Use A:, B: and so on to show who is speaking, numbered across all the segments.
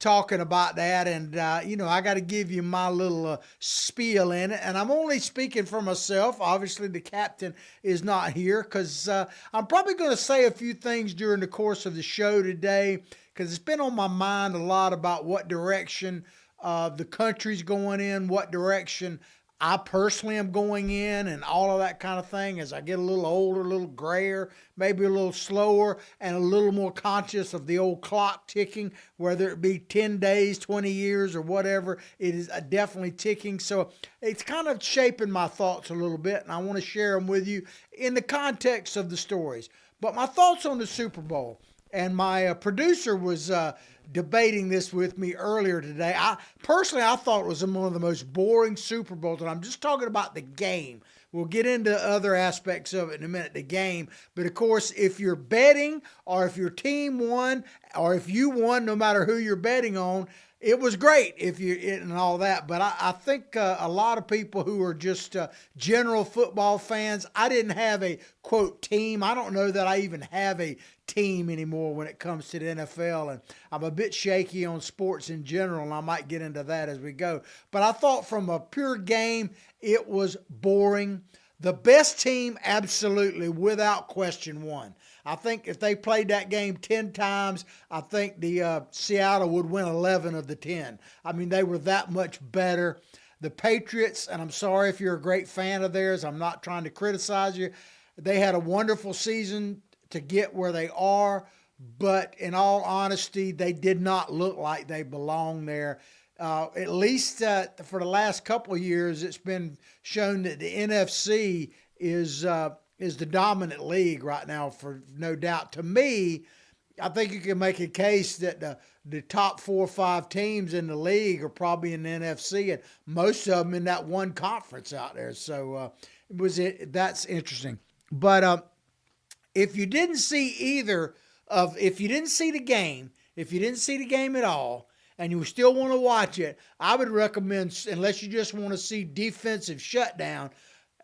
A: talking about that, and I got to give you my little spiel in it. And I'm only speaking for myself. Obviously, the captain is not here because I'm probably going to say a few things during the course of the show today because it's been on my mind a lot about what direction the country's going in, what direction I personally am going in, and all of that kind of thing as I get a little older, a little grayer, maybe a little slower, and a little more conscious of the old clock ticking, whether it be 10 days, 20 years, or whatever. It is definitely ticking. So it's kind of shaping my thoughts a little bit, and I want to share them with you in the context of the stories. But my thoughts on the Super Bowl, and my producer was debating this with me earlier today. I thought it was one of the most boring Super Bowls, and I'm just talking about the game. We'll get into other aspects of it in a minute, the game. But of course, if you're betting or if your team won or if you won, no matter who you're betting on, it was great and all that. But I think a lot of people who are just general football fans, I didn't have a, quote, team. I don't know that I even have a team anymore when it comes to the NFL. And I'm a bit shaky on sports in general, and I might get into that as we go. But I thought from a pure game, it was boring. The best team, absolutely, without question, won. I think if they played that game 10 times, I think the Seattle would win 11 of the 10. I mean, they were that much better. The Patriots, and I'm sorry if you're a great fan of theirs, I'm not trying to criticize you. They had a wonderful season to get where they are, but in all honesty, they did not look like they belong there. At least for the last couple of years, it's been shown that the NFC is the dominant league right now, for no doubt. To me, I think you can make a case that the top 4 or 5 teams in the league are probably in the NFC, and most of them in that one conference out there. So that's interesting. But if you didn't see if you didn't see the game at all, and you still want to watch it, I would recommend, unless you just want to see defensive shutdown,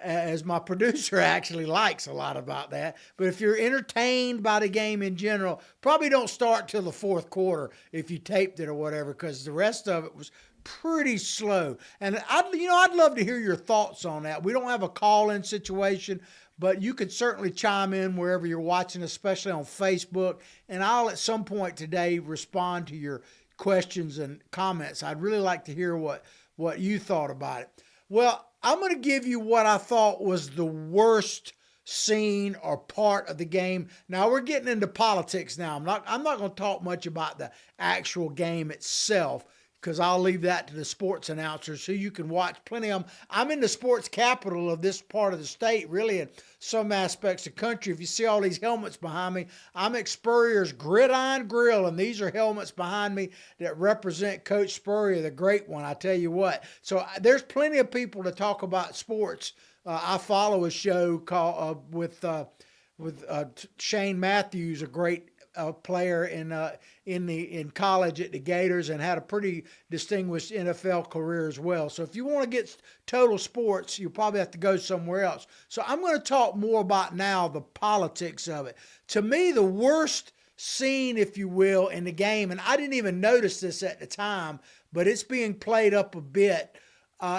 A: as my producer actually likes a lot about that. But if you're entertained by the game in general, probably don't start till the fourth quarter if you taped it or whatever, because the rest of it was pretty slow. And I'd love to hear your thoughts on that. We don't have a call-in situation, but you could certainly chime in wherever you're watching, especially on Facebook. And I'll at some point today respond to your questions and comments. I'd really like to hear what you thought about it. Well, I'm going to give you what I thought was the worst scene or part of the game. Now we're getting into politics now. I'm not going to talk much about the actual game itself, because I'll leave that to the sports announcers who you can watch plenty of them. I'm in the sports capital of this part of the state, really, in some aspects of the country. If you see all these helmets behind me, I'm at Spurrier's Gridiron Grill, and these are helmets behind me that represent Coach Spurrier, the great one, I tell you what. So there's plenty of people to talk about sports. I follow a show called with Shane Matthews, a great player in college at the Gators, and had a pretty distinguished NFL career as well. So if you want to get total sports, you probably have to go somewhere else. So I'm going to talk more about now the politics of it. To me, the worst scene, if you will, in the game, and I didn't even notice this at the time, but it's being played up a bit.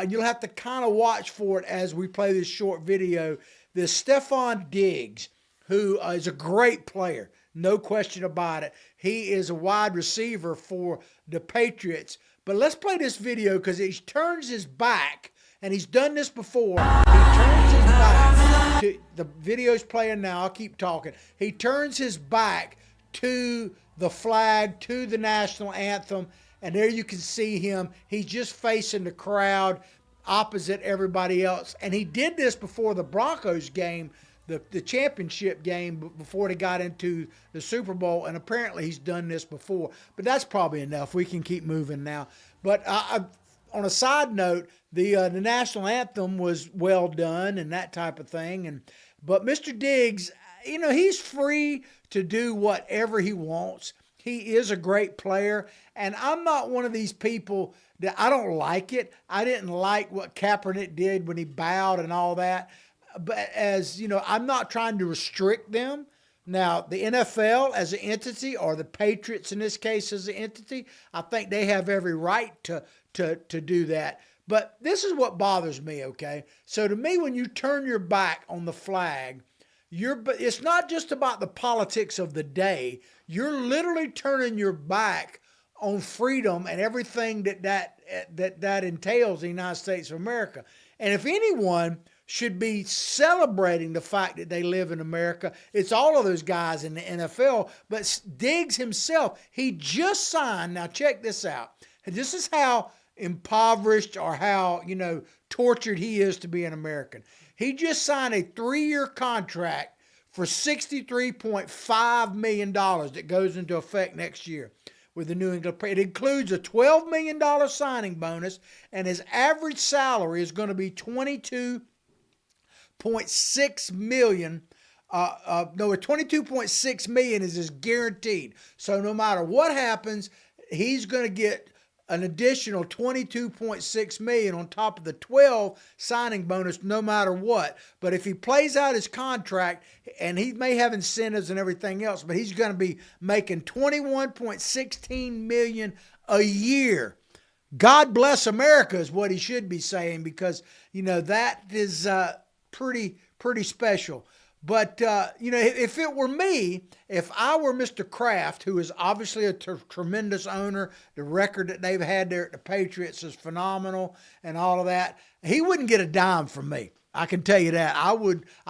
A: You'll have to kind of watch for it as we play this short video. There's Stephon Diggs, who is a great player. No question about it. He is a wide receiver for the Patriots. But let's play this video because he turns his back, and he's done this before. He turns his back to the video's playing now. I'll keep talking. He turns his back to the flag, to the national anthem, and there you can see him. He's just facing the crowd opposite everybody else. And he did this before the Broncos game, the championship game, before they got into the Super Bowl, and apparently he's done this before. But that's probably enough. We can keep moving now. But on a side note, the national anthem was well done and that type of thing. But Mr. Diggs, he's free to do whatever he wants. He is a great player, and I'm not one of these people that I don't like it. I didn't like what Kaepernick did when he bowed and all that. But as you know, I'm not trying to restrict them, Now, the NFL as an entity, or the Patriots in this case as an entity, I think they have every right to do that. But this is what bothers me, okay? So to me, when you turn your back on the flag, it's not just about the politics of the day. You're literally turning your back on freedom and everything that entails the United States of America. And if anyone should be celebrating the fact that they live in America, it's all of those guys in the NFL. But Diggs himself, he just signed, now check this out. This is how impoverished or how, tortured he is to be an American. He just signed a 3-year contract for $63.5 million that goes into effect next year with the New England Patriots. It includes a $12 million signing bonus, and his average salary is going to be $22.6 million. 22.6 million is his guaranteed. So no matter what happens, he's going to get an additional 22.6 million on top of the 12 signing bonus no matter what. But if he plays out his contract, and he may have incentives and everything else, but he's going to be making 21.16 million a year. God bless America is what he should be saying, because that is pretty special. But, if it were me, if I were Mr. Kraft, who is obviously a tremendous owner, the record that they've had there at the Patriots is phenomenal and all of that, he wouldn't get a dime from me. I can tell you that. I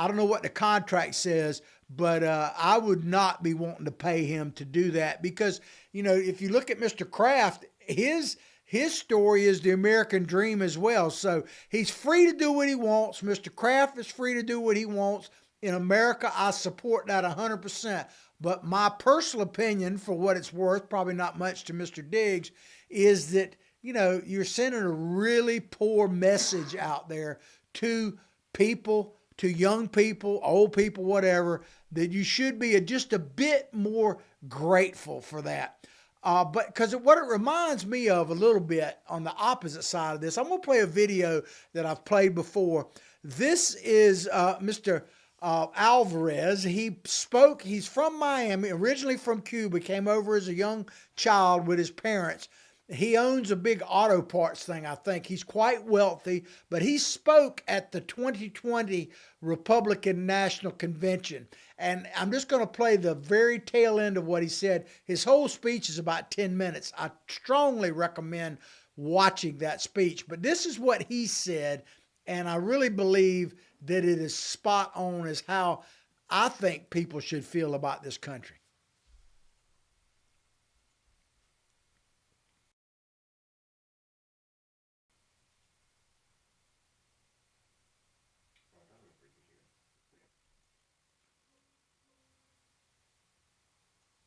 A: don't know what the contract says, but I would not be wanting to pay him to do that, because, if you look at Mr. Kraft, his story is the American dream as well. So he's free to do what he wants. Mr. Kraft is free to do what he wants. In America, I support that 100%. But my personal opinion, for what it's worth, probably not much to Mr. Diggs, is that, you're sending a really poor message out there to people, to young people, old people, whatever, that you should be just a bit more grateful for that. But because what it reminds me of a little bit on the opposite side of this, I'm going to play a video that I've played before. This is Mr. Alvarez. He's from Miami, originally from Cuba, came over as a young child with his parents. He owns a big auto parts thing, I think. He's quite wealthy, but he spoke at the 2020 Republican National Convention. And I'm just going to play the very tail end of what he said. His whole speech is about 10 minutes. I strongly recommend watching that speech. But this is what he said, and I really believe that it is spot on as how I think people should feel about this country.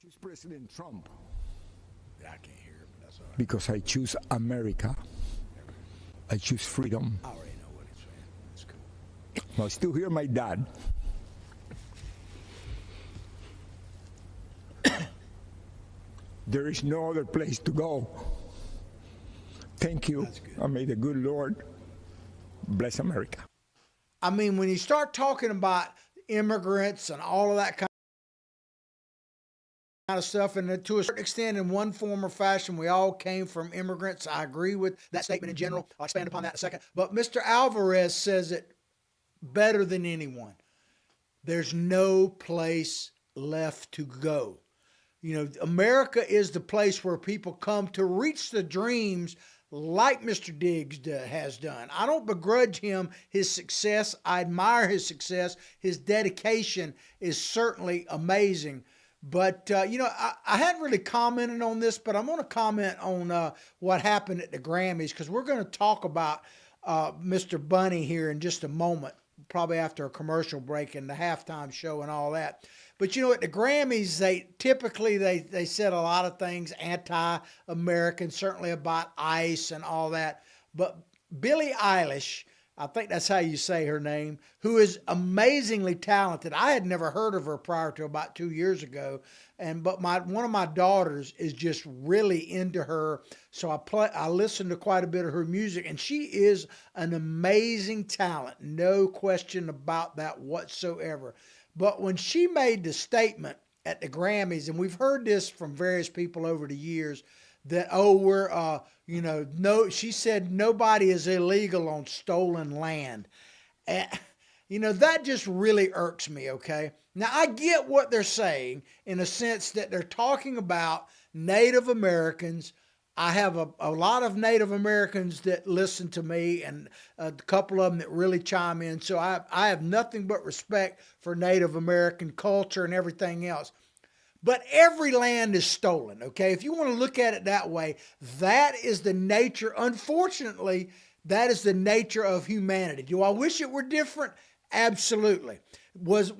B: Choose President Trump.
A: Yeah, I can't hear it, but that's all right.
B: Because I choose America. I choose freedom.
A: I already know what he's saying. It's cool.
B: I still hear my dad. There is no other place to go. Thank you. And may the good Lord bless America.
A: I mean, when you start talking about immigrants and all of that kind of stuff, and to a certain extent, in one form or fashion, we all came from immigrants. I agree with that statement in general. I'll expand upon that in a second. But Mr. Alvarez says it better than anyone. There's no place left to go. America is the place where people come to reach the dreams like Mr. Diggs has done. I don't begrudge him his success. I admire his success. His dedication is certainly amazing. But, I hadn't really commented on this, but I'm going to comment on what happened at the Grammys, because we're going to talk about Mr. Bunny here in just a moment, probably after a commercial break and the halftime show and all that. But, at the Grammys, they said a lot of things anti-American, certainly about ICE and all that. But Billie Eilish, I think that's how you say her name, who is amazingly talented. I had never heard of her prior to about 2 years ago, but one of my daughters is just really into her, so I listen to quite a bit of her music, and she is an amazing talent, no question about that whatsoever. But when she made the statement at the Grammys, and we've heard this from various people over the years, that, oh, we're, no, she said nobody is illegal on stolen land. And, that just really irks me, okay? Now, I get what they're saying in a sense that they're talking about Native Americans. I have a lot of Native Americans that listen to me, and a couple of them that really chime in. So I have nothing but respect for Native American culture and everything else. But every land is stolen, okay? If you want to look at it that way, that is the nature, unfortunately, that is the nature of humanity. Do I wish it were different? Absolutely. Was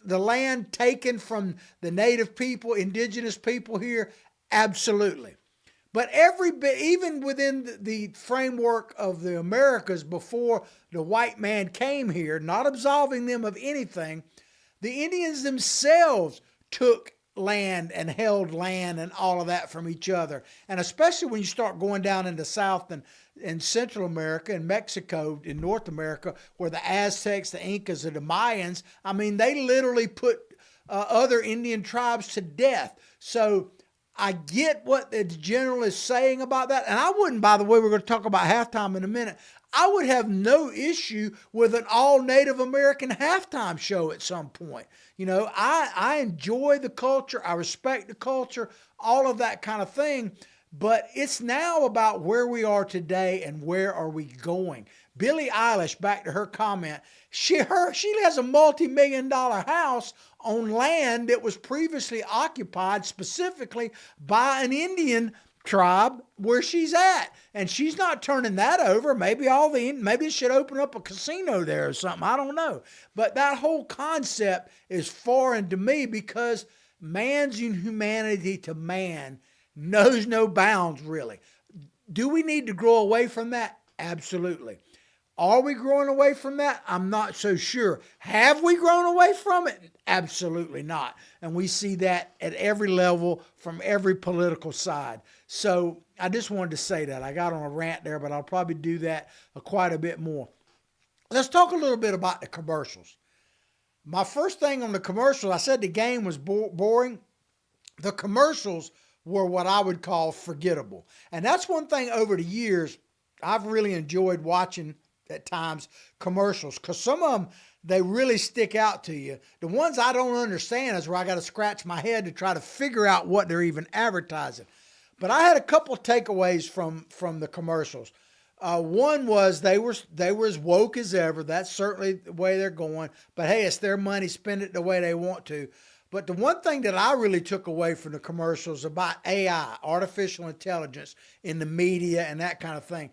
A: the land taken from the native people, indigenous people here? Absolutely. But every bit, even within the framework of the Americas before the white man came here, not absolving them of anything, the Indians themselves took land and held land and all of that from each other. And especially when you start going down into South and Central America and Mexico in North America, where the Aztecs, the Incas, and the Mayans, I mean, they literally put other Indian tribes to death. So I get what the general is saying about that. And I wouldn't, by the way, we're going to talk about halftime in a minute. I would have no issue with an all Native American halftime show at some point. I enjoy the culture. I respect the culture, all of that kind of thing. But it's now about where we are today and where are we going. Billie Eilish, back to her comment, she has a multi-million-dollar house on land that was previously occupied specifically by an Indian tribe where she's at, and she's not turning that over. Maybe it should open up a casino there or something. I don't know. But that whole concept is foreign to me because man's inhumanity to man knows no bounds, really. Do we need to grow away from that? Absolutely. Are we growing away from that? I'm not so sure. Have we grown away from it? Absolutely not. And we see that at every level from every political side. So I just wanted to say that. I got on a rant there, but I'll probably do that quite a bit more. Let's talk a little bit about the commercials. My first thing on the commercials, I said the game was boring. The commercials were what I would call forgettable. And that's one thing over the years I've really enjoyed watching at times commercials, because some of them, they really stick out to you. The ones I don't understand is where I got to scratch my head to try to figure out what they're even advertising. But I had a couple of takeaways from the commercials. One was they were as woke as ever. That's certainly the way they're going. But hey, it's their money, spend it the way they want to. But the one thing that I really took away from the commercials about AI, artificial intelligence in the media and that kind of thing,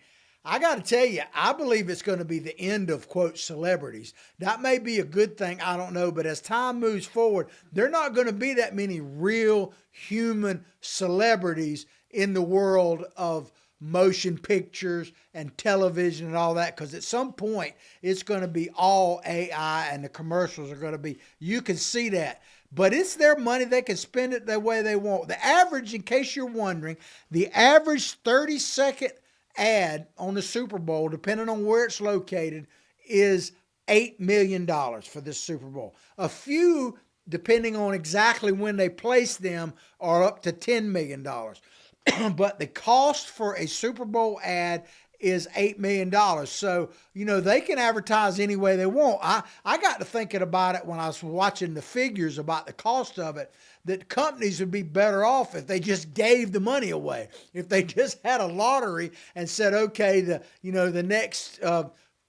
A: I got to tell you, I believe it's going to be the end of, quote, celebrities. That may be a good thing, I don't know. But as time moves forward, there are not going to be that many real human celebrities in the world of motion pictures and television and all that, because at some point it's going to be all AI and the commercials are going to be, you can see that. But it's their money. They can spend it the way they want. The average, in case you're wondering, the average 30-second ad on the Super Bowl, depending on where it's located, is $8 million for this Super Bowl. A few, depending on exactly when they place them, are up to $10 million. But the cost for a Super Bowl ad is $8 million. So, they can advertise any way they want. I got to thinking about it when I was watching the figures about the cost of it, that companies would be better off if they just gave the money away. If they just had a lottery and said, okay, the next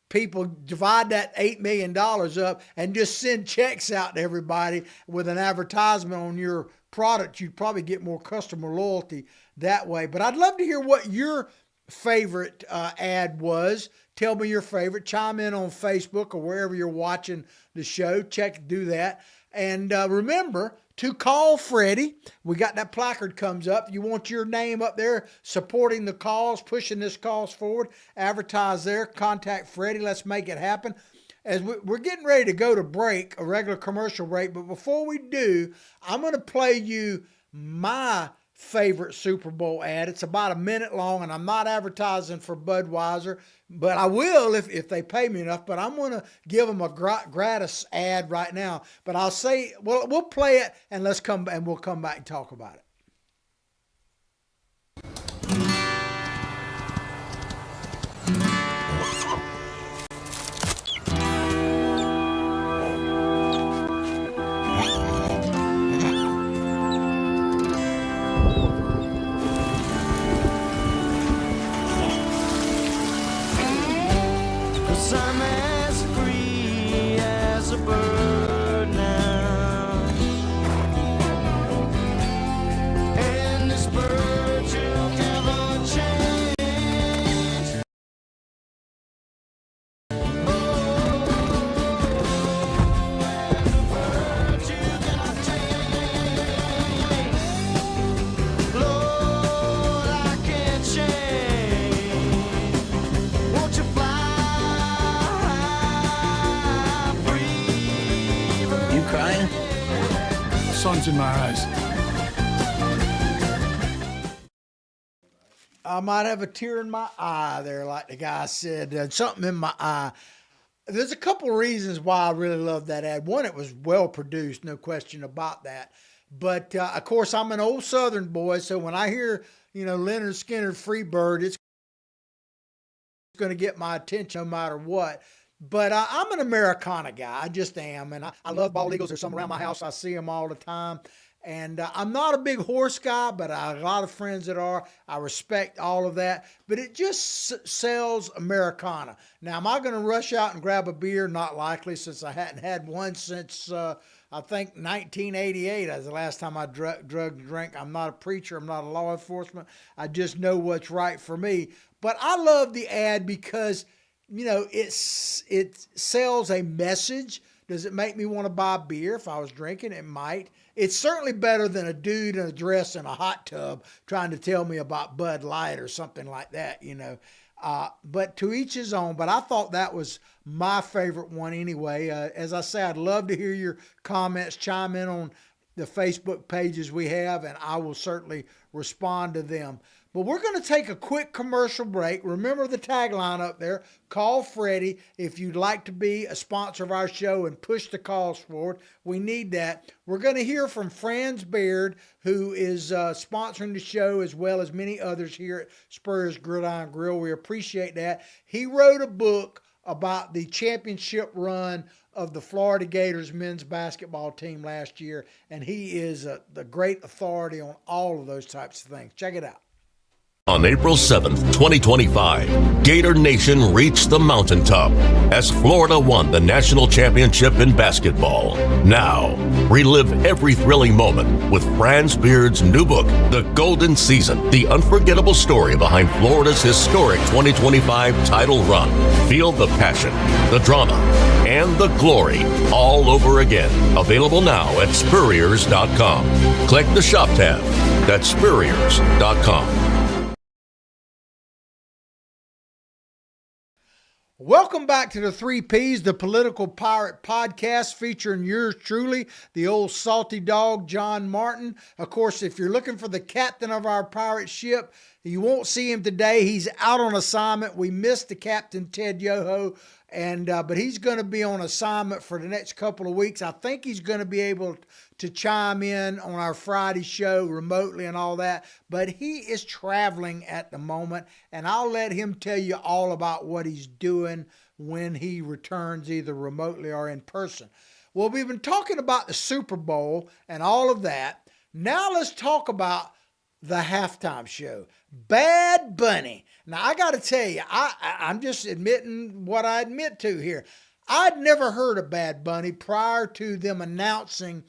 A: people divide that $8 million up and just send checks out to everybody with an advertisement on your product, you'd probably get more customer loyalty that way. But I'd love to hear what your favorite ad was. Tell me your favorite. Chime in on Facebook or wherever you're watching the show. Do that. And remember to call Freddie. We got that placard comes up. You want your name up there supporting the cause, pushing this cause forward. Advertise there. Contact Freddie. Let's make it happen. As we're getting ready to go to break, a regular commercial break. But before we do, I'm going to play you my favorite Super Bowl ad. It's about a minute long, and I'm not advertising for Budweiser, but I will if they pay me enough. But I'm going to give them a gratis ad right now. But I'll say, well, we'll play it, and we'll come back and talk about it.
C: I'm as free as a bird now, and this bird will never change. Oh, and the bird you cannot change. Lord, I can't change. Won't you fly?
D: Crying?
E: Sun's in my eyes.
A: I might have a tear in my eye there, like the guy said, something in my eye. There's a couple reasons why I really love that ad. One, it was well produced, no question about that. But of course, I'm an old Southern boy, so when I hear, Leonard Skinner, Freebird, it's going to get my attention no matter what. But I'm an Americana guy. I just am. And I love bald eagles. There's some around my house. I see them all the time. And I'm not a big horse guy, but I have a lot of friends that are. I respect all of that. But it just sells Americana. Now, am I going to rush out and grab a beer? Not likely, since I hadn't had one since, I think, 1988. That's the last time I drank. I'm not a preacher. I'm not a law enforcement. I just know what's right for me. But I love the ad because it sells a message. Does it make me want to buy beer if I was drinking? It might. It's certainly better than a dude in a dress in a hot tub trying to tell me about Bud Light or something like that, But to each his own. But I thought that was my favorite one anyway. As I say, I'd love to hear your comments, chime in on the Facebook pages we have, and I will certainly respond to them. But we're going to take a quick commercial break. Remember the tagline up there, call Freddie if you'd like to be a sponsor of our show and push the calls forward. We need that. We're going to hear from Franz Baird, who is sponsoring the show, as well as many others here at Spurrier's Gridiron Grill. We appreciate that. He wrote a book about the championship run of the Florida Gators men's basketball team last year, and he is the great authority on all of those types of things. Check it out.
F: On April 7th, 2025, Gator Nation reached the mountaintop as Florida won the national championship in basketball. Now, relive every thrilling moment with Franz Beard's new book, The Golden Season, the unforgettable story behind Florida's historic 2025 title run. Feel the passion, the drama, and the glory all over again. Available now at Spurriers.com. Click the shop tab. That's Spurriers.com.
A: Welcome back to the 3 Ps, the Political Pirate Podcast, featuring yours truly, the old salty dog, John Martin. Of course, if you're looking for the captain of our pirate ship, you won't see him today. He's out on assignment. We missed the captain, Ted Yoho, but he's going to be on assignment for the next couple of weeks. I think he's going to be able to chime in on our Friday show remotely and all that, but he is traveling at the moment, and I'll let him tell you all about what he's doing when he returns, either remotely or in person. Well, we've been talking about the Super Bowl and all of that. Now let's talk about the halftime show. Bad Bunny. Now, I got to tell you, I'm just admitting what I admit to here. I'd never heard of Bad Bunny prior to them announcing,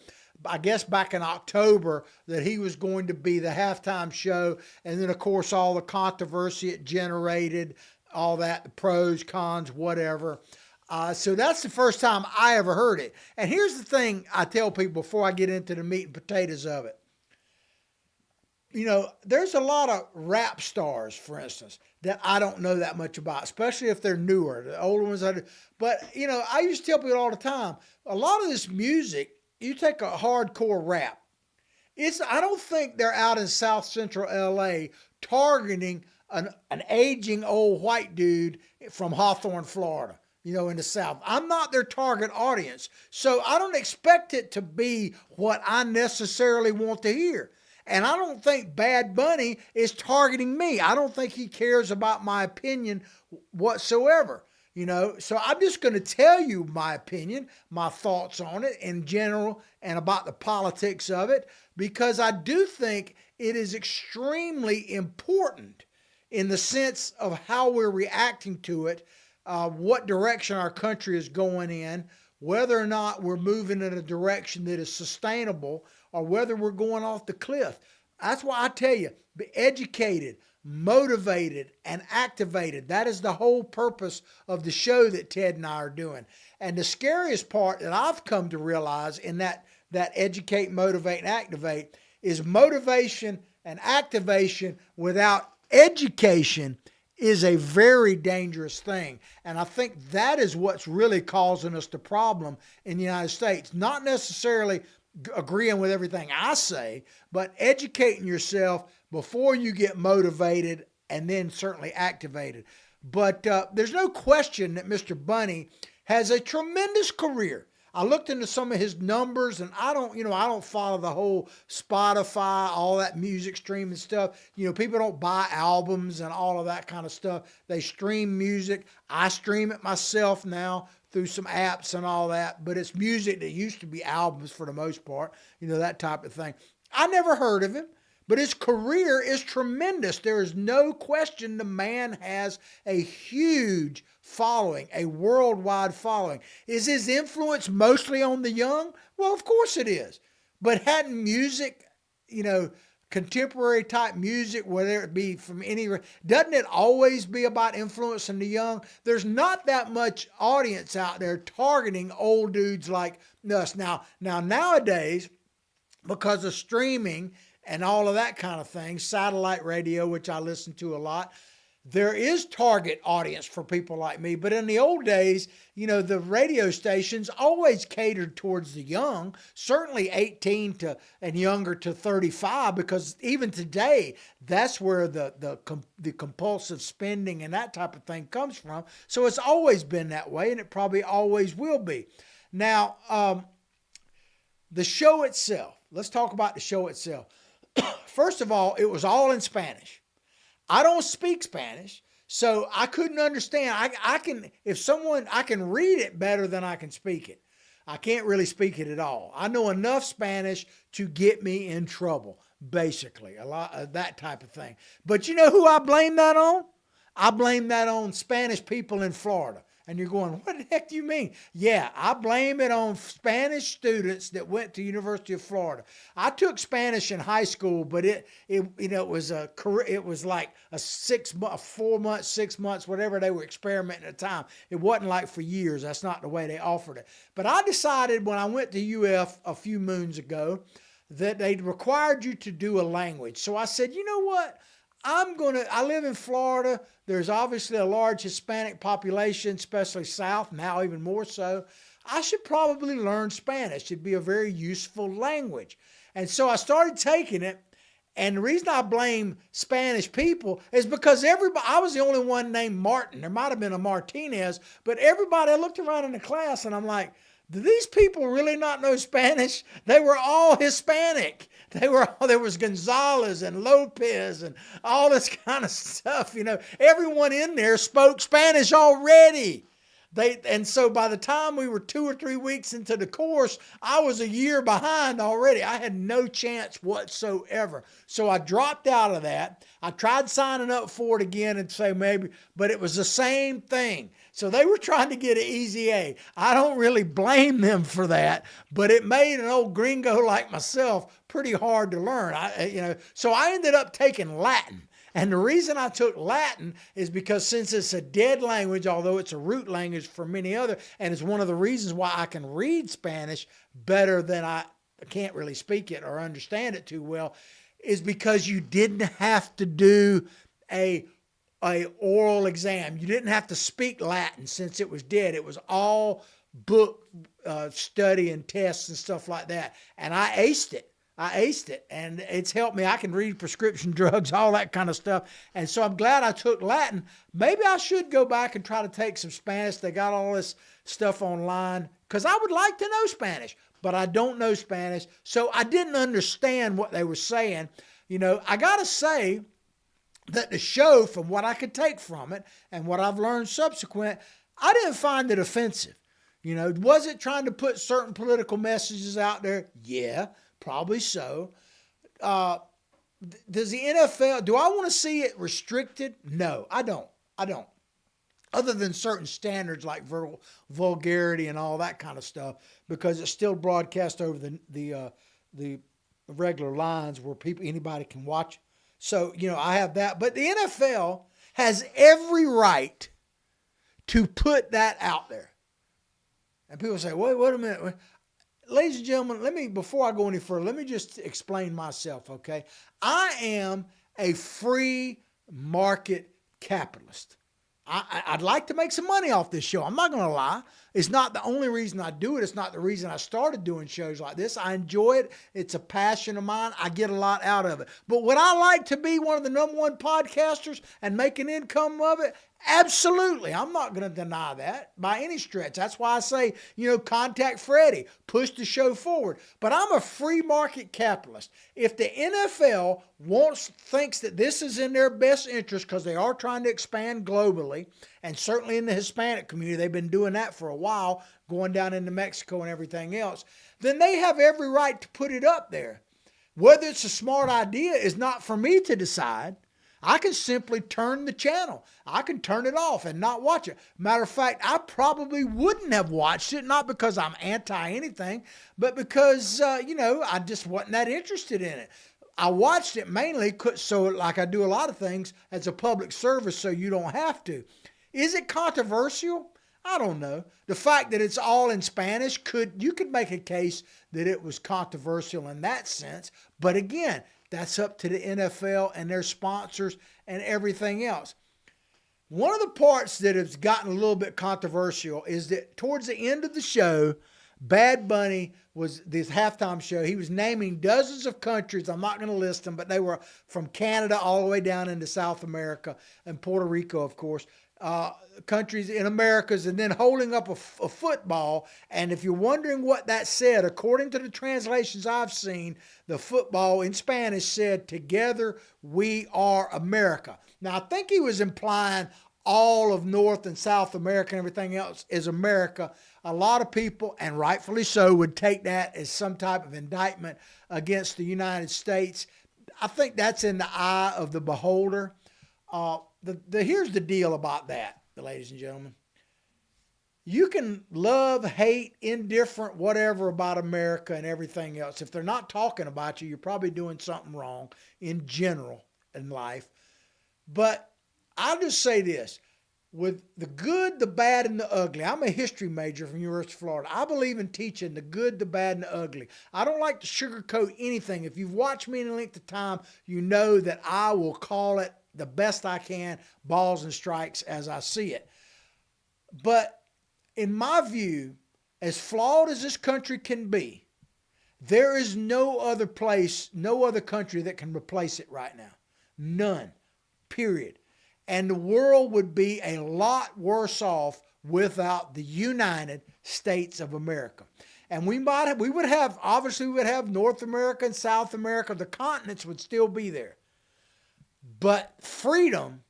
A: I guess back in October, that he was going to be the halftime show. And then, of course, all the controversy it generated, all that, the pros, cons, whatever. So that's the first time I ever heard it. And here's the thing I tell people before I get into the meat and potatoes of it. There's a lot of rap stars, for instance, that I don't know that much about, especially if they're newer. The older ones I do. But, I used to tell people all the time, a lot of this music, you take a hardcore rap. I don't think they're out in South Central LA targeting an aging old white dude from Hawthorne, Florida, in the South. I'm not their target audience. So I don't expect it to be what I necessarily want to hear. And I don't think Bad Bunny is targeting me. I don't think he cares about my opinion whatsoever. So I'm just going to tell you my opinion, my thoughts on it in general and about the politics of it, because I do think it is extremely important in the sense of how we're reacting to it, what direction our country is going in, whether or not we're moving in a direction that is sustainable or whether we're going off the cliff. That's why I tell you, be educated, motivated, and activated. That is the whole purpose of the show that Ted and I are doing. And the scariest part that I've come to realize in that educate, motivate, and activate is motivation and activation without education is a very dangerous thing. And I think that is what's really causing us the problem in the United States. Not necessarily agreeing with everything I say, but educating yourself before you get motivated and then certainly activated. But there's no question that Mr. Bunny has a tremendous career. I looked into some of his numbers, and I don't follow the whole Spotify, all that music streaming stuff. People don't buy albums and all of that kind of stuff. They stream music. I stream it myself now through some apps and all that, but it's music that used to be albums for the most part, that type of thing. I never heard of him, but his career is tremendous. There is no question the man has a huge following, a worldwide following. Is his influence mostly on the young? Well, of course it is. But hadn't music, contemporary type music, whether it be from doesn't it always be about influencing the young? There's not that much audience out there targeting old dudes like us. Now nowadays, because of streaming and all of that kind of thing, satellite radio, which I listen to a lot, there is target audience for people like me. But in the old days, the radio stations always catered towards the young, certainly 18 and younger to 35, because even today, that's where the compulsive spending and that type of thing comes from. So it's always been that way, and it probably always will be. Now, the show itself, let's talk about the show itself. First of all, it was all in Spanish. I don't speak Spanish, so I couldn't understand. I can read it better than I can speak it. I can't really speak it at all. I know enough Spanish to get me in trouble, basically, a lot of that type of thing. But you know who I blame that on? I blame that on Spanish people in Florida. And you're going, what the heck do you mean? Yeah, I blame it on Spanish students that went to University of Florida. I took Spanish in high school, but it was a career. It was like a 4 months, 6 months, whatever they were experimenting at the time. It wasn't like for years. That's not the way they offered it. But I decided when I went to UF a few moons ago that they required you to do a language. So I said, you know what? I live in Florida. There's obviously a large Hispanic population, especially South, now even more so. I should probably learn Spanish. It'd be a very useful language. And so I started taking it. And the reason I blame Spanish people is because I was the only one named Martin. There might have been a Martinez, but everybody, I looked around in the class and I'm like, do these people really not know Spanish? They were all Hispanic. There was Gonzalez and Lopez and all this kind of stuff. Everyone in there spoke Spanish already. And so by the time we were 2 or 3 weeks into the course, I was a year behind already. I had no chance whatsoever. So I dropped out of that. I tried signing up for it again and say maybe, but it was the same thing. So they were trying to get an easy A. I don't really blame them for that, but it made an old gringo like myself pretty hard to learn. So I ended up taking Latin. And the reason I took Latin is because since it's a dead language, although it's a root language for many other, and it's one of the reasons why I can read Spanish better than I can't really speak it or understand it too well, is because you didn't have to do a oral exam. You didn't have to speak Latin since it was dead. It was all book study and tests and stuff like that. And I aced it. I aced it, and it's helped me. I can read prescription drugs, all that kind of stuff. And so I'm glad I took Latin. Maybe I should go back and try to take some Spanish. They got all this stuff online because I would like to know Spanish, but I don't know Spanish. So I didn't understand what they were saying. I got to say that the show, from what I could take from it and what I've learned subsequent, I didn't find it offensive. Was it trying to put certain political messages out there? Yeah, probably so. Does the NFL, do I want to see it restricted? No, I don't. Other than certain standards like vulgarity and all that kind of stuff, because it's still broadcast over the regular lines where anybody can watch. So, I have that. But the NFL has every right to put that out there. And people say, wait a minute. Ladies and gentlemen, before I go any further, let me just explain myself, okay? I am a free market capitalist. I'd like to make some money off this show. I'm not going to lie. It's not the only reason I do it. It's not the reason I started doing shows like this. I enjoy it. It's a passion of mine. I get a lot out of it. But would I like to be one of the number one podcasters and make an income of it? Absolutely. I'm not going to deny that by any stretch. That's why I say, contact Freddie, push the show forward. But I'm a free market capitalist. If the NFL thinks that this is in their best interest, because they are trying to expand globally, and certainly in the Hispanic community, they've been doing that for a while, going down into Mexico and everything else, then they have every right to put it up there. Whether it's a smart idea is not for me to decide. I can simply turn the channel. I can turn it off and not watch it. Matter of fact, I probably wouldn't have watched it, not because I'm anti anything, but because, I just wasn't that interested in it. I watched it mainly so, like I do a lot of things, as a public service so you don't have to. Is it controversial? I don't know. The fact that it's all in Spanish, you could make a case that it was controversial in that sense. But again, that's up to the NFL and their sponsors and everything else. One of the parts that has gotten a little bit controversial is that towards the end of the show, Bad Bunny was this halftime show. He was naming dozens of countries. I'm not going to list them, but they were from Canada all the way down into South America and Puerto Rico, of course. Countries in Americas, and then holding up a football. And if you're wondering what that said, according to the translations I've seen, the football in Spanish said, "Together we are America." Now, I think he was implying all of North and South America and everything else is America. A lot of people, and rightfully so, would take that as some type of indictment against the United States. I think that's in the eye of the beholder. Here's the deal about that, ladies and gentlemen. You can love, hate, indifferent, whatever about America and everything else. If they're not talking about you, you're probably doing something wrong in general in life. But I'll just say this. With the good, the bad, and the ugly. I'm a history major from University of Florida. I believe in teaching the good, the bad, and the ugly. I don't like to sugarcoat anything. If you've watched me any length of time, you know that I will call it the best I can, balls and strikes as I see it. But in my view, as flawed as this country can be, there is no other place, no other country that can replace it right now. None. Period. And the world would be a lot worse off without the United States of America. And we would have North America and South America. The continents would still be there. But freedom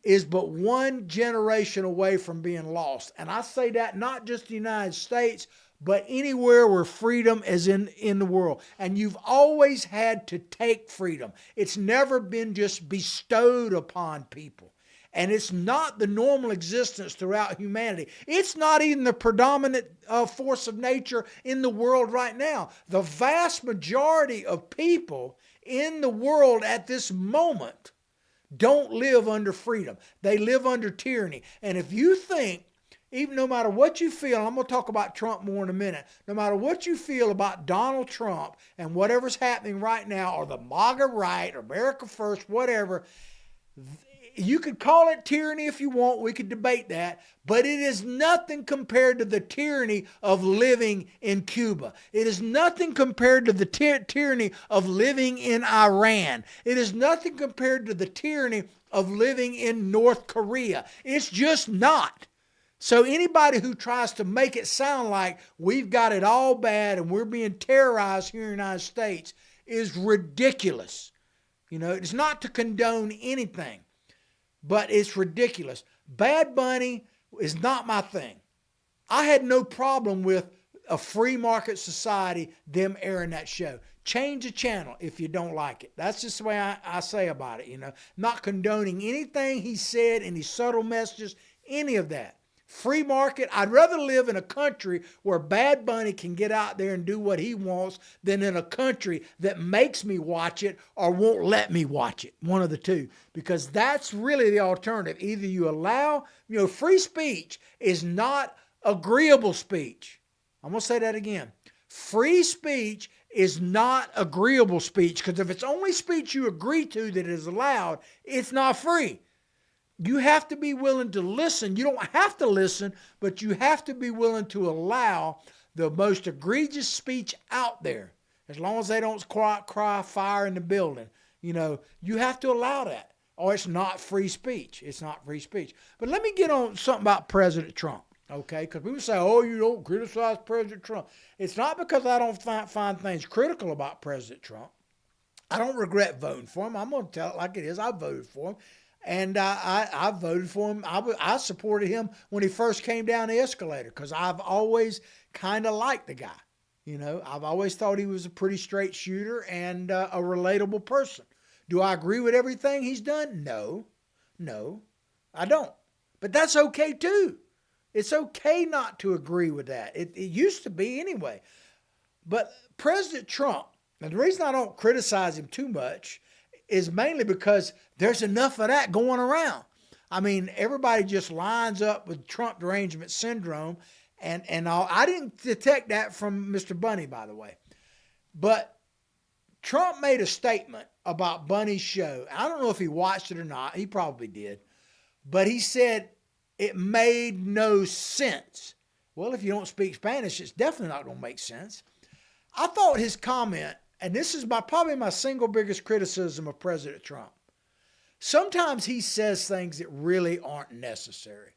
A: is but one generation away from being lost. And I say that not just the United States, but anywhere where freedom is in the world. And you've always had to take freedom. It's never been just bestowed upon people. And it's not the normal existence throughout humanity. It's not even the predominant force of nature in the world right now. The vast majority of people in the world at this moment don't live under freedom. They live under tyranny. And if you think, even no matter what you feel, I'm going to talk about Trump more in a minute, no matter what you feel about Donald Trump and whatever's happening right now, or the MAGA right, or America First, whatever, You could call it tyranny if you want. We could debate that. But it is nothing compared to the tyranny of living in Cuba. It is nothing compared to the tyranny of living in Iran. It is nothing compared to the tyranny of living in North Korea. It's just not. So anybody who tries to make it sound like we've got it all bad and we're being terrorized here in the United States is ridiculous. You know, it's not to condone anything, but it's ridiculous. Bad Bunny is not my thing. I had no problem with a free market society, them airing that show. Change the channel if you don't like it. That's just the way I say about it, you know. Not condoning anything he said, any subtle messages, any of that. Free market. I'd rather live in a country where Bad Bunny can get out there and do what he wants than in a country that makes me watch it or won't let me watch it. One of the two. Because that's really the alternative. Either you allow, you know, free speech is not agreeable speech. I'm going to say that again. Free speech is not agreeable speech, because if it's only speech you agree to that is allowed, it's not free. You have to be willing to listen. You don't have to listen, but you have to be willing to allow the most egregious speech out there. As long as they don't cry fire in the building, you know, you have to allow that, or it's not free speech. It's not free speech. But let me get on something about President Trump, okay? Because people say, oh, you don't criticize President Trump. It's not because I don't find things critical about President Trump. I don't regret voting for him. I'm going to tell it like it is. I voted for him. And I voted for him. I supported him when he first came down the escalator because I've always kind of liked the guy. You know, I've always thought he was a pretty straight shooter and a relatable person. Do I agree with everything he's done? No, I don't. But that's okay too. It's okay not to agree with that. It used to be anyway. But President Trump, and the reason I don't criticize him too much is mainly because there's enough of that going around. I mean, everybody just lines up with Trump derangement syndrome and all. I didn't detect that from Mr. Bunny, by the way. But Trump made a statement about Bunny's show. I don't know if he watched it or not. He probably did. But he said it made no sense. Well, if you don't speak Spanish, it's definitely not going to make sense. I thought his comment, and this is probably my single biggest criticism of President Trump. Sometimes he says things that really aren't necessary.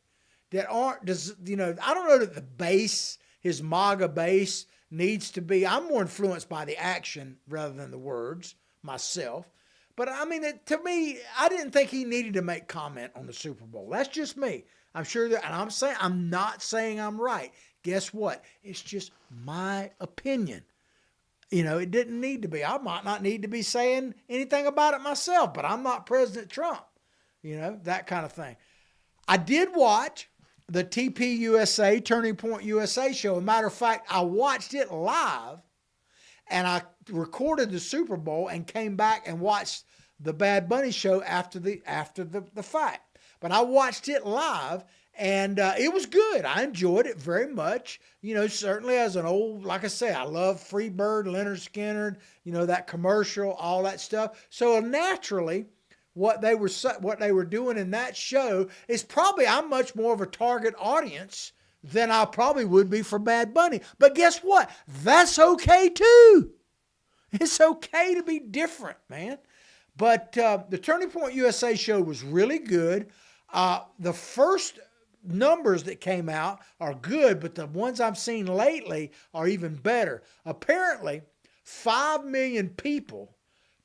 A: That aren't, you know, I don't know that the base, his MAGA base, needs to be. I'm more influenced by the action rather than the words myself. But I mean, to me, I didn't think he needed to make comment on the Super Bowl. That's just me. I'm sure that, and I'm not saying I'm right. Guess what? It's just my opinion. You know, it didn't need to be. I might not need to be saying anything about it myself, but I'm not President Trump. You know, that kind of thing. I did watch the TPUSA, Turning Point USA show. As a matter of fact, I watched it live, and I recorded the Super Bowl and came back and watched the Bad Bunny show after the fight. But I watched it live, and it was good. I enjoyed it very much. You know, certainly as an old, like I say, I love Freebird, Leonard Skinner, you know, that commercial, all that stuff. So naturally, what they were doing in that show is probably, I'm much more of a target audience than I probably would be for Bad Bunny. But guess what? That's okay too. It's okay to be different, man. But the Turning Point USA show was really good. The first numbers that came out are good, but the ones I've seen lately are even better. Apparently, 5 million people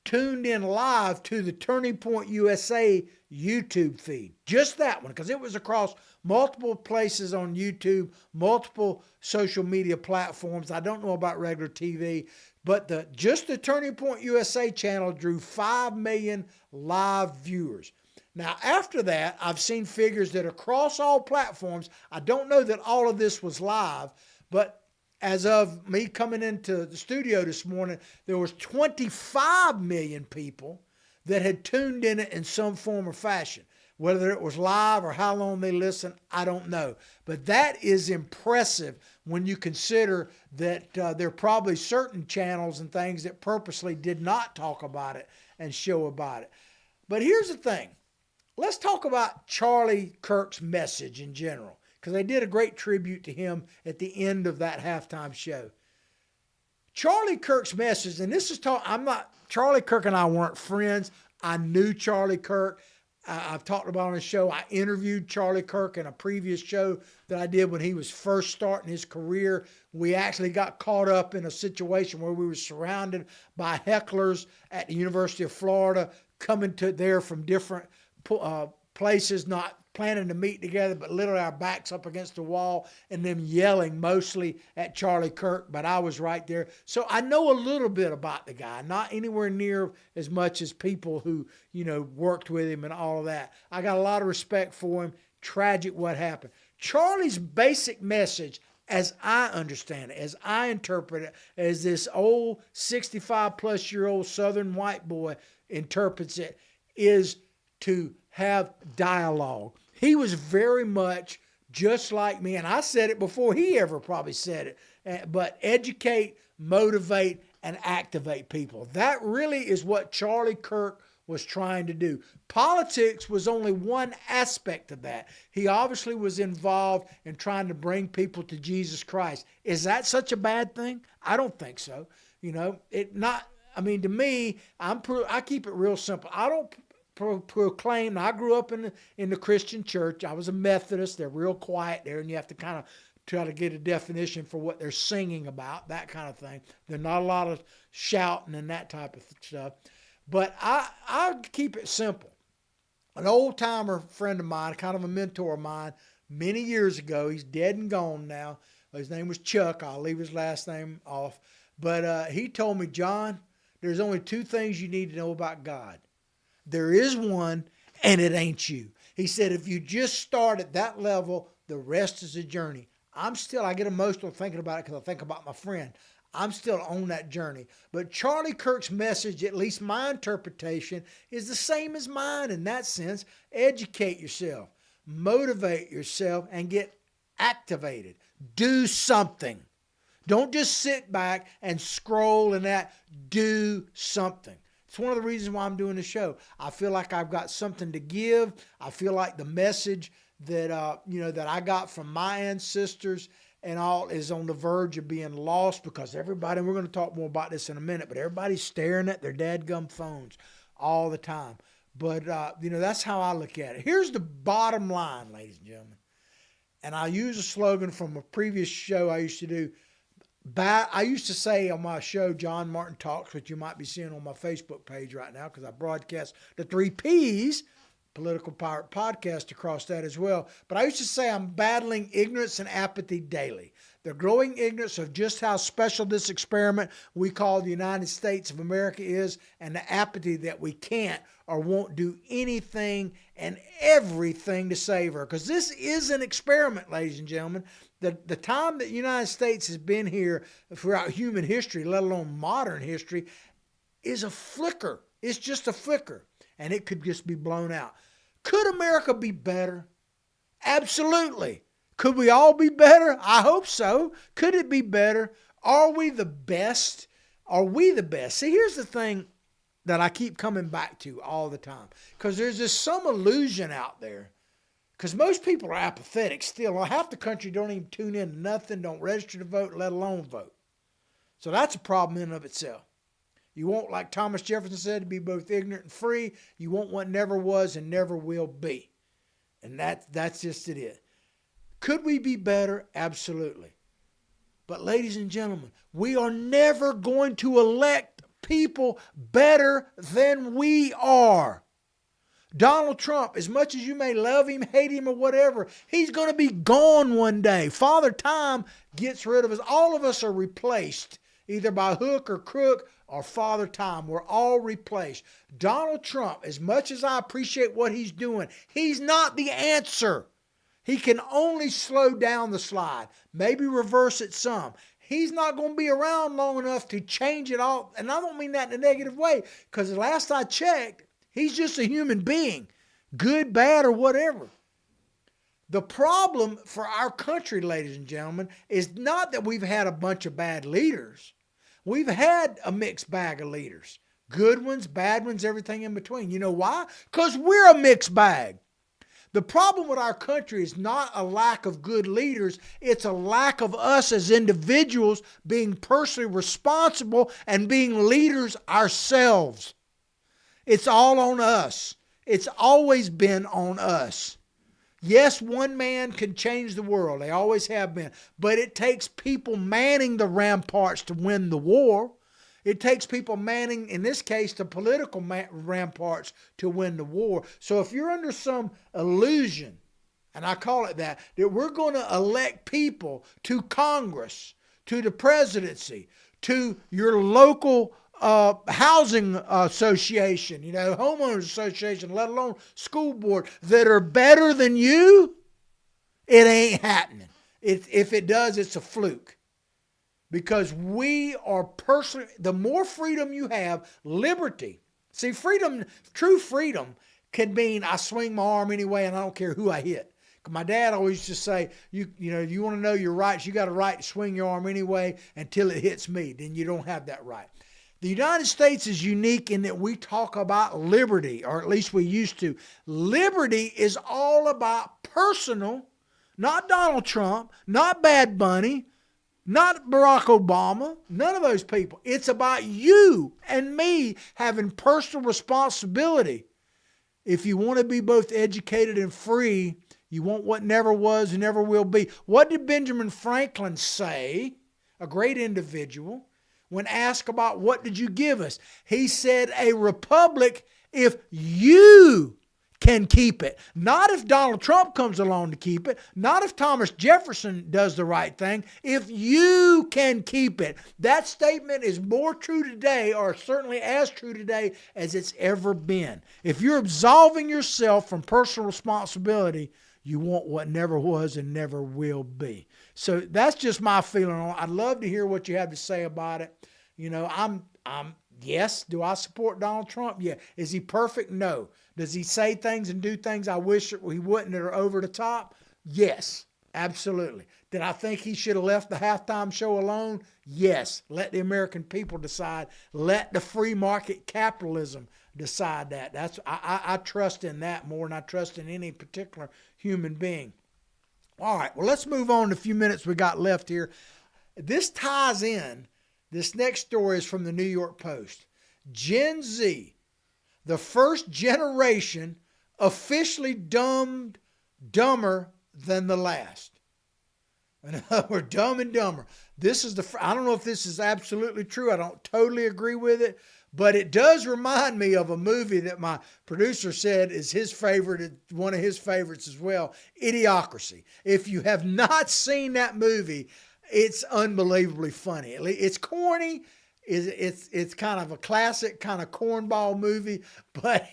A: tuned in live to the Turning Point USA YouTube feed. Just that one, because it was across multiple places on YouTube, multiple social media platforms. I don't know about regular TV, but just the Turning Point USA channel drew 5 million live viewers. Now, after that, I've seen figures that across all platforms, I don't know that all of this was live, but as of me coming into the studio this morning, there was 25 million people that had tuned in it in some form or fashion. Whether it was live or how long they listened, I don't know. But that is impressive when you consider that there are probably certain channels and things that purposely did not talk about it and show about it. But here's the thing. let's talk about Charlie Kirk's message in general, because they did a great tribute to him at the end of that halftime show. Charlie Kirk's message, and this is Charlie Kirk and I weren't friends. I knew Charlie Kirk. I've talked about on the show. I interviewed Charlie Kirk in a previous show that I did when he was first starting his career. We actually got caught up in a situation where we were surrounded by hecklers at the University of Florida coming to there from different places, not planning to meet together, but literally our backs up against the wall and them yelling mostly at Charlie Kirk, but I was right there. So I know a little bit about the guy, not anywhere near as much as people who, worked with him and all of that. I got a lot of respect for him. Tragic what happened. Charlie's basic message, as I understand it, as I interpret it, as this old 65-plus-year-old Southern white boy interprets it, is to have dialogue. He was very much just like me, and I said it before he ever probably said it, but educate, motivate, and activate people. That really is what Charlie Kirk was trying to do. Politics was only one aspect of that. He obviously was involved in trying to bring people to Jesus Christ. Is that such a bad thing? I don't think so. To me, I keep it real simple. I don't proclaim. I grew up in the Christian church. I was a Methodist. They're real quiet there, and you have to kind of try to get a definition for what they're singing about, that kind of thing. There's not a lot of shouting and that type of stuff. But I keep it simple. An old-timer friend of mine, kind of a mentor of mine, many years ago, he's dead and gone now. His name was Chuck. I'll leave his last name off. But he told me, John, there's only two things you need to know about God. There is one, and it ain't you. He said, if you just start at that level, the rest is a journey. I get emotional thinking about it because I think about my friend. I'm still on that journey. But Charlie Kirk's message, at least my interpretation, is the same as mine in that sense. Educate yourself, motivate yourself, and get activated. Do something. Don't just sit back and scroll and that. Do something. It's one of the reasons why I'm doing the show. I feel like I've got something to give. I feel like the message that that I got from my ancestors and all is on the verge of being lost because everybody, and we're going to talk more about this in a minute, but everybody's staring at their dadgum phones all the time. But, that's how I look at it. Here's the bottom line, ladies and gentlemen. And I use a slogan from a previous show I used to do. I used to say on my show, John Martin Talks, which you might be seeing on my Facebook page right now because I broadcast the 3 Ps, Political Pirate Podcast, across that as well. But I used to say I'm battling ignorance and apathy daily. The growing ignorance of just how special this experiment we call the United States of America is, and the apathy that we can't or won't do anything and everything to save her. Because this is an experiment, ladies and gentlemen. The time that the United States has been here throughout human history, let alone modern history, is a flicker. It's just a flicker, and it could just be blown out. Could America be better? Absolutely. Could we all be better? I hope so. Could it be better? Are we the best? Are we the best? See, here's the thing that I keep coming back to all the time, because there's just some illusion out there. Because most people are apathetic still. Half the country don't even tune in to nothing, don't register to vote, let alone vote. So that's a problem in and of itself. You want, like Thomas Jefferson said, to be both ignorant and free. You want what never was and never will be. And that's just it. Could we be better? Absolutely. But ladies and gentlemen, we are never going to elect people better than we are. Donald Trump, as much as you may love him, hate him, or whatever, he's going to be gone one day. Father Time gets rid of us. All of us are replaced, either by hook or crook or Father Time. We're all replaced. Donald Trump, as much as I appreciate what he's doing, he's not the answer. He can only slow down the slide, maybe reverse it some. He's not going to be around long enough to change it all. And I don't mean that in a negative way, because the last I checked, he's just a human being, good, bad, or whatever. The problem for our country, ladies and gentlemen, is not that we've had a bunch of bad leaders. We've had a mixed bag of leaders, Good ones, bad ones, everything in between. You know why? Because we're a mixed bag. The problem with our country is not a lack of good leaders. It's a lack of us as individuals being personally responsible and being leaders ourselves. It's all on us. It's always been on us. Yes, one man can change the world. They always have been. But it takes people manning the ramparts to win the war. It takes people manning, in this case, the political ramparts to win the war. So if you're under some illusion, and I call it that we're going to elect people to Congress, to the presidency, to your local housing association, homeowners association, let alone school board, that are better than you, it ain't happening. If it does, it's a fluke. Because we are personally, the more freedom you have, liberty. See, freedom, true freedom can mean I swing my arm anyway and I don't care who I hit. My dad always used to say, you want to know your rights, you got a right to swing your arm anyway until it hits me. Then you don't have that right. The United States is unique in that we talk about liberty, or at least we used to. Liberty is all about personal, not Donald Trump, not Bad Bunny, not Barack Obama, none of those people. It's about you and me having personal responsibility. If you want to be both educated and free, you want what never was and never will be. What did Benjamin Franklin say, a great individual, when asked about what did you give us? He said, a republic if you can keep it. Not if Donald Trump comes along to keep it. Not if Thomas Jefferson does the right thing. If you can keep it. That statement is more true today, or certainly as true today as it's ever been. If you're absolving yourself from personal responsibility, you want what never was and never will be. So that's just my feeling on it. I'd love to hear what you have to say about it. Yes. Do I support Donald Trump? Yeah. Is he perfect? No. Does he say things and do things I wish he wouldn't that are over the top? Yes, absolutely. Did I think he should have left the halftime show alone? Yes. Let the American people decide. Let the free market capitalism decide that. I trust in that more than I trust in any particular human being. All right, well, let's move on to a few minutes we got left here. This ties in. This next story is from the New York Post. Gen Z, the first generation officially dumber than the last. We're dumb and dumber. I don't know if this is absolutely true. I don't totally agree with it, but it does remind me of a movie that my producer said is his favorite, one of his favorites as well, Idiocracy. If you have not seen that movie, it's unbelievably funny. It's corny. It's kind of a classic kind of cornball movie, but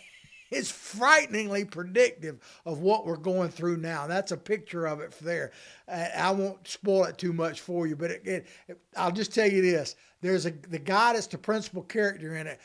A: it's frighteningly predictive of what we're going through now. That's a picture of it there. I won't spoil it too much for you, but I'll just tell you this. There's the guy that's the principal character in it.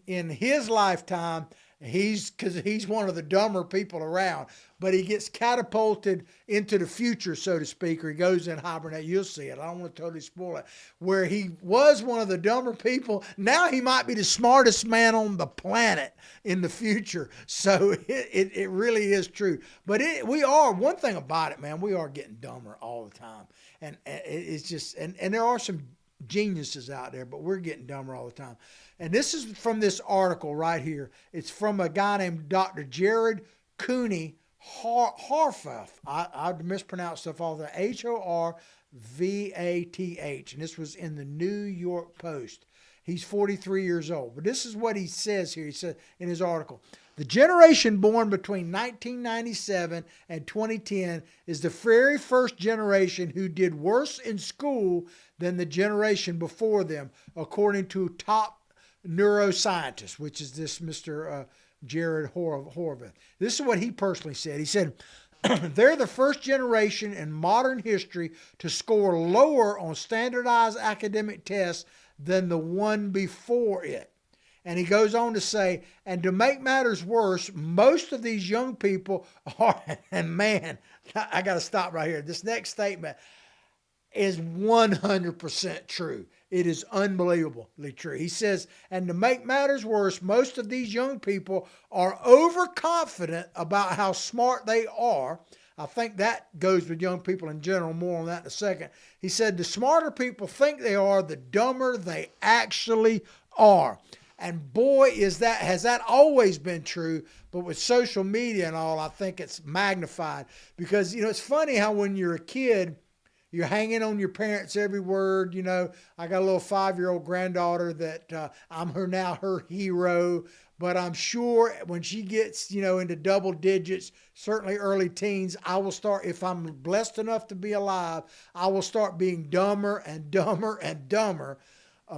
A: In his lifetime, because he's one of the dumber people around, but he gets catapulted into the future, so to speak, or he goes in hibernate. You'll see it. I don't want to totally spoil it. Where he was one of the dumber people, now he might be the smartest man on the planet in the future. So it really is true. But we are, one thing about it, man, we are getting dumber all the time. And it's just, and there are some geniuses out there, but we're getting dumber all the time. And this is from this article right here. It's from a guy named Dr. Jared Cooney Harfath. I mispronounce stuff all the time. Horvath. And this was in the New York Post. He's 43 years old. But this is what he says here. He said in his article, the generation born between 1997 and 2010 is the very first generation who did worse in school than the generation before them, according to top neuroscientist, which is this Mr. Jared Horvath. This is what he personally said. He said, they're the first generation in modern history to score lower on standardized academic tests than the one before it. And he goes on to say, and to make matters worse, most of these young people are, and man, I got to stop right here. This next statement is 100% true. It is unbelievably true. He says, and to make matters worse, most of these young people are overconfident about how smart they are. I think that goes with young people in general. More on that in a second. He said the smarter people think they are, the dumber they actually are. And boy, has that always been true. But with social media and all, I think it's magnified. Because, it's funny how when you're a kid, you're hanging on your parents' every word. I got a little 5-year-old granddaughter that I'm her hero. But I'm sure when she gets, into double digits, certainly early teens, I will start, if I'm blessed enough to be alive, I will start being dumber and dumber and dumber.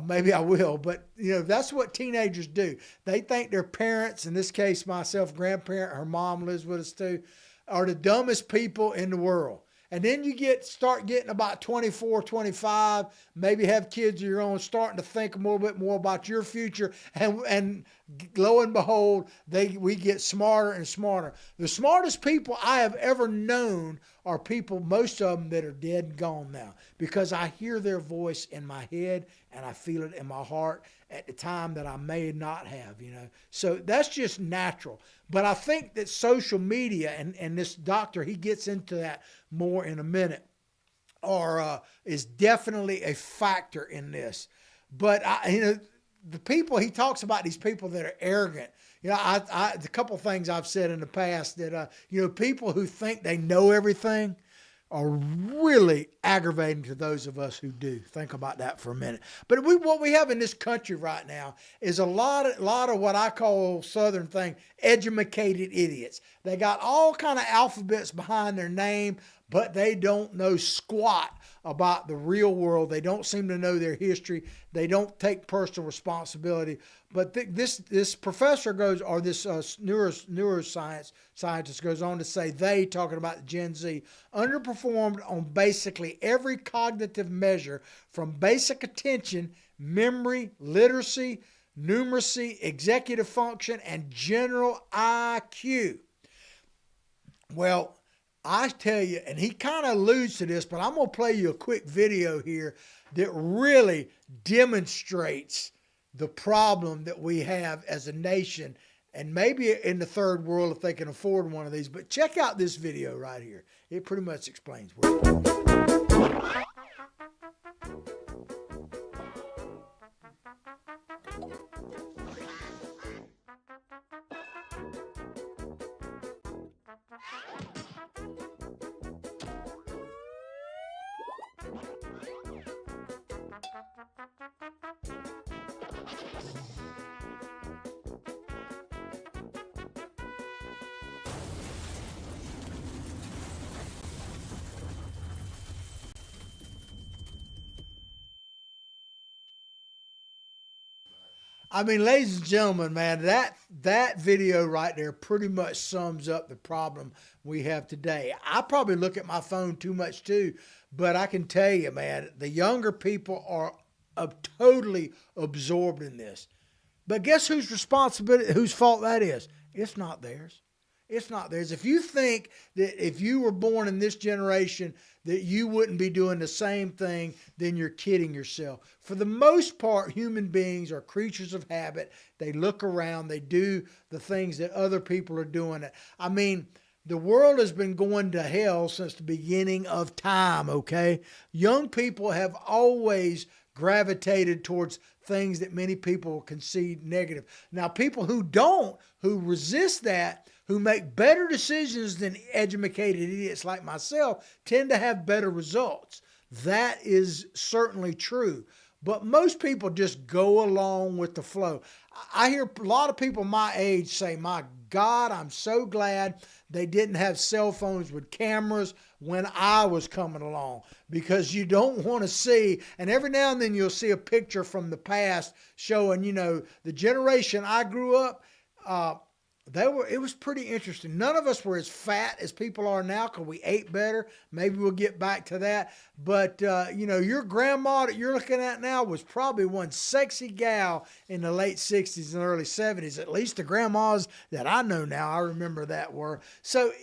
A: Maybe I will, but that's what teenagers do. They think their parents, in this case myself, grandparent, her mom lives with us too, are the dumbest people in the world. And then you start getting about 24, 25, maybe have kids of your own, starting to think a little bit more about your future. And lo and behold, we get smarter and smarter. The smartest people I have ever known are people, most of them that are dead and gone now, because I hear their voice in my head and I feel it in my heart at the time that I may not have, So that's just natural. But I think that social media, and this doctor, he gets into that more in a minute, is definitely a factor in this. But, the people, he talks about these people that are arrogant. A couple of things I've said in the past that, people who think they know everything are really aggravating to those of us who do. Think about that for a minute. But what we have in this country right now is a lot of what I call Southern thing, educated idiots. They got all kind of alphabets behind their name, but they don't know squat about the real world. They don't seem to know their history. They don't take personal responsibility. But this professor goes, or this neuroscience scientist goes on to say, they, talking about Gen Z, underperformed on basically every cognitive measure, from basic attention, memory, literacy, numeracy, executive function, and general IQ. Well, I tell you, and he kind of alludes to this, but I'm going to play you a quick video here that really demonstrates the problem that we have as a nation, and maybe in the third world if they can afford one of these. But check out this video right here. It pretty much explains where we're going. I mean, ladies and gentlemen, man, that video right there pretty much sums up the problem we have today. I probably look at my phone too much too, but I can tell you, man, the younger people are totally absorbed in this. But guess whose responsibility, whose fault that is? It's not theirs. It's not theirs. If you think that if you were born in this generation that you wouldn't be doing the same thing, then you're kidding yourself. For the most part, human beings are creatures of habit. They look around. They do the things that other people are doing. I mean, the world has been going to hell since the beginning of time, okay? Young people have always gravitated towards things that many people concede negative. Now, people who don't, who resist that, who make better decisions than educated idiots like myself, tend to have better results. That is certainly true. But most people just go along with the flow. I hear a lot of people my age say, my God, I'm so glad they didn't have cell phones with cameras when I was coming along, because you don't want to see, and every now and then you'll see a picture from the past showing, the generation I grew up, it was pretty interesting. None of us were as fat as people are now because we ate better. Maybe we'll get back to that. But, your grandma that you're looking at now was probably one sexy gal in the late 60s and early 70s. At least the grandmas that I know now, I remember that were. So,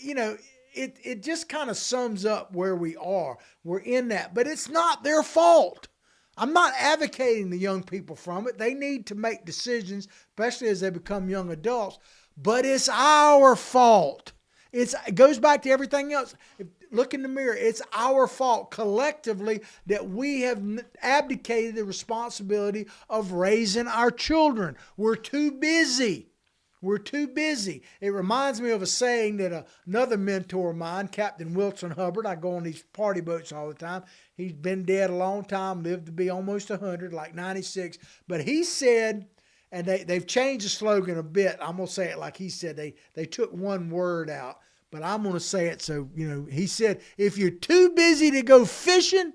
A: it just kind of sums up where we are. We're in that. But it's not their fault. I'm not advocating the young people from it. They need to make decisions, especially as they become young adults. But it's our fault. It goes back to everything else. Look in the mirror. It's our fault collectively that we have abdicated the responsibility of raising our children. We're too busy. We're too busy. It reminds me of a saying that another mentor of mine, Captain Wilson Hubbard, I go on these party boats all the time. He's been dead a long time, lived to be almost 100, like 96. But he said, and they've changed the slogan a bit. I'm going to say it like he said. They took one word out, but I'm going to say it so, he said, if you're too busy to go fishing,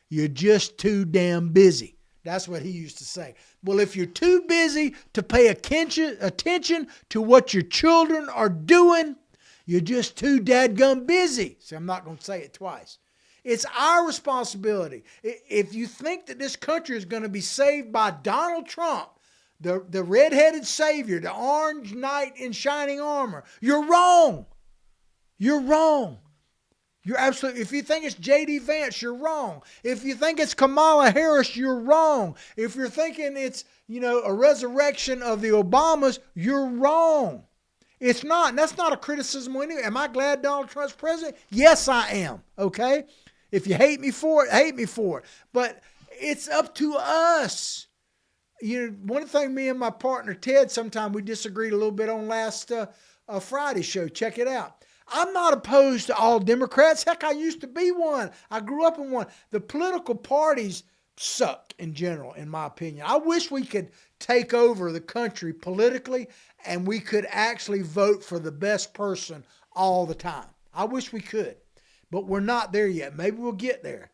A: you're just too damn busy. That's what he used to say. Well, if you're too busy to pay attention to what your children are doing, you're just too dadgum busy. See, I'm not going to say it twice. It's our responsibility. If you think that this country is going to be saved by Donald Trump, the red-headed savior, the orange knight in shining armor, you're wrong. You're wrong. You're absolutely, if you think it's J.D. Vance, you're wrong. If you think it's Kamala Harris, you're wrong. If you're thinking it's, a resurrection of the Obamas, you're wrong. It's not, and that's not a criticism anyway. Am I glad Donald Trump's president? Yes, I am, okay? If you hate me for it, hate me for it. But it's up to us. One thing me and my partner Ted, sometimes we disagreed a little bit on last Friday show. Check it out. I'm not opposed to all Democrats. Heck, I used to be one. I grew up in one. The political parties suck in general, in my opinion. I wish we could take over the country politically and we could actually vote for the best person all the time. I wish we could, but we're not there yet. Maybe we'll get there.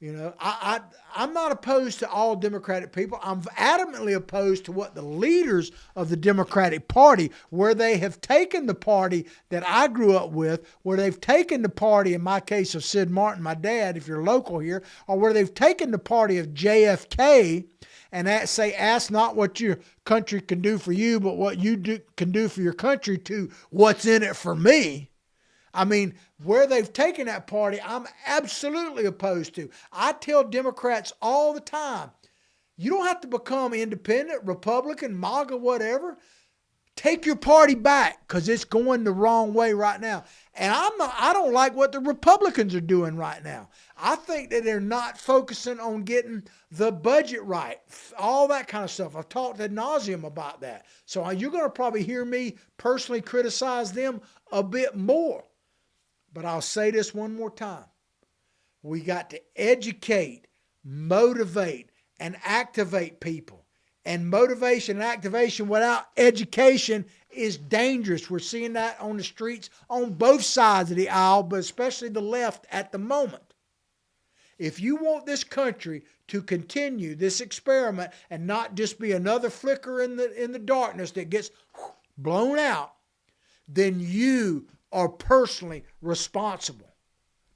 A: I'm not opposed to all Democratic people. I'm adamantly opposed to what the leaders of the Democratic Party, where they have taken the party that I grew up with, where they've taken the party, in my case of Sid Martin, my dad, if you're local here, or where they've taken the party of JFK and ask not what your country can do for you, but what you can do for your country, to what's in it for me. I mean, where they've taken that party, I'm absolutely opposed to. I tell Democrats all the time, you don't have to become independent, Republican, MAGA, whatever. Take your party back, because it's going the wrong way right now. And I don't like what the Republicans are doing right now. I think that they're not focusing on getting the budget right, all that kind of stuff. I've talked ad nauseum about that. So you're going to probably hear me personally criticize them a bit more. But I'll say this one more time. We got to educate, motivate, and activate people. And motivation and activation without education is dangerous. We're seeing that on the streets on both sides of the aisle, but especially the left at the moment. If you want this country to continue this experiment and not just be another flicker in the darkness that gets blown out, then you are personally responsible.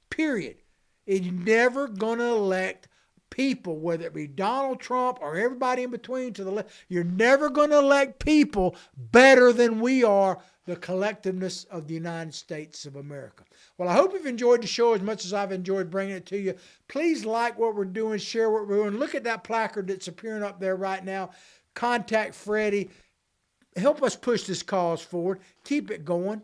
A: Period. You're never going to elect people, whether it be Donald Trump or everybody in between to the left. You're never going to elect people better than we are, the collectiveness of the United States of America. Well, I hope you've enjoyed the show as much as I've enjoyed bringing it to you. Please like what we're doing, share what we're doing. Look at that placard that's appearing up there right now. Contact Freddie. Help us push this cause forward. Keep it going.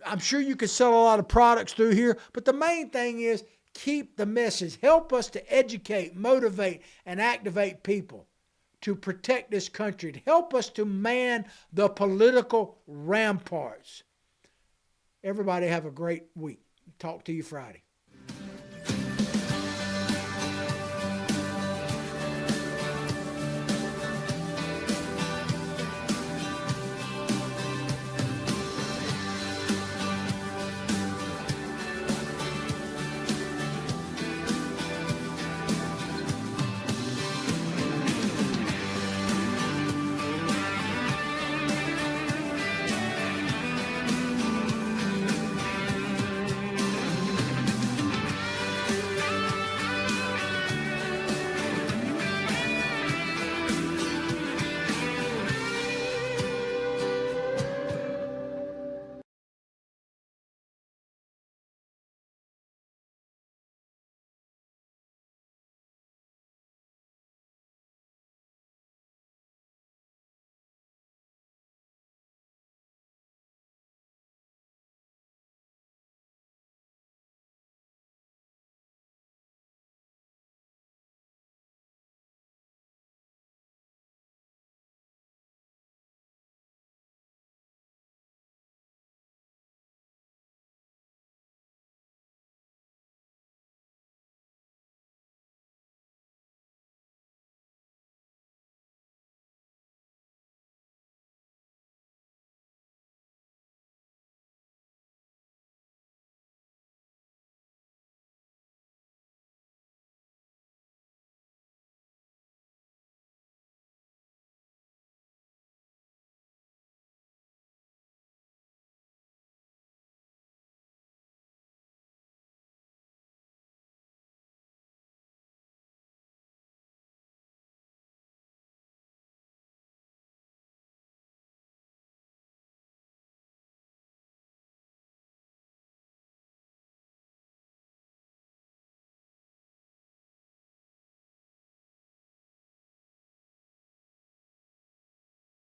A: I'm sure you could sell a lot of products through here, but the main thing is keep the message. Help us to educate, motivate, and activate people to protect this country. Help us to man the political ramparts. Everybody have a great week. Talk to you Friday.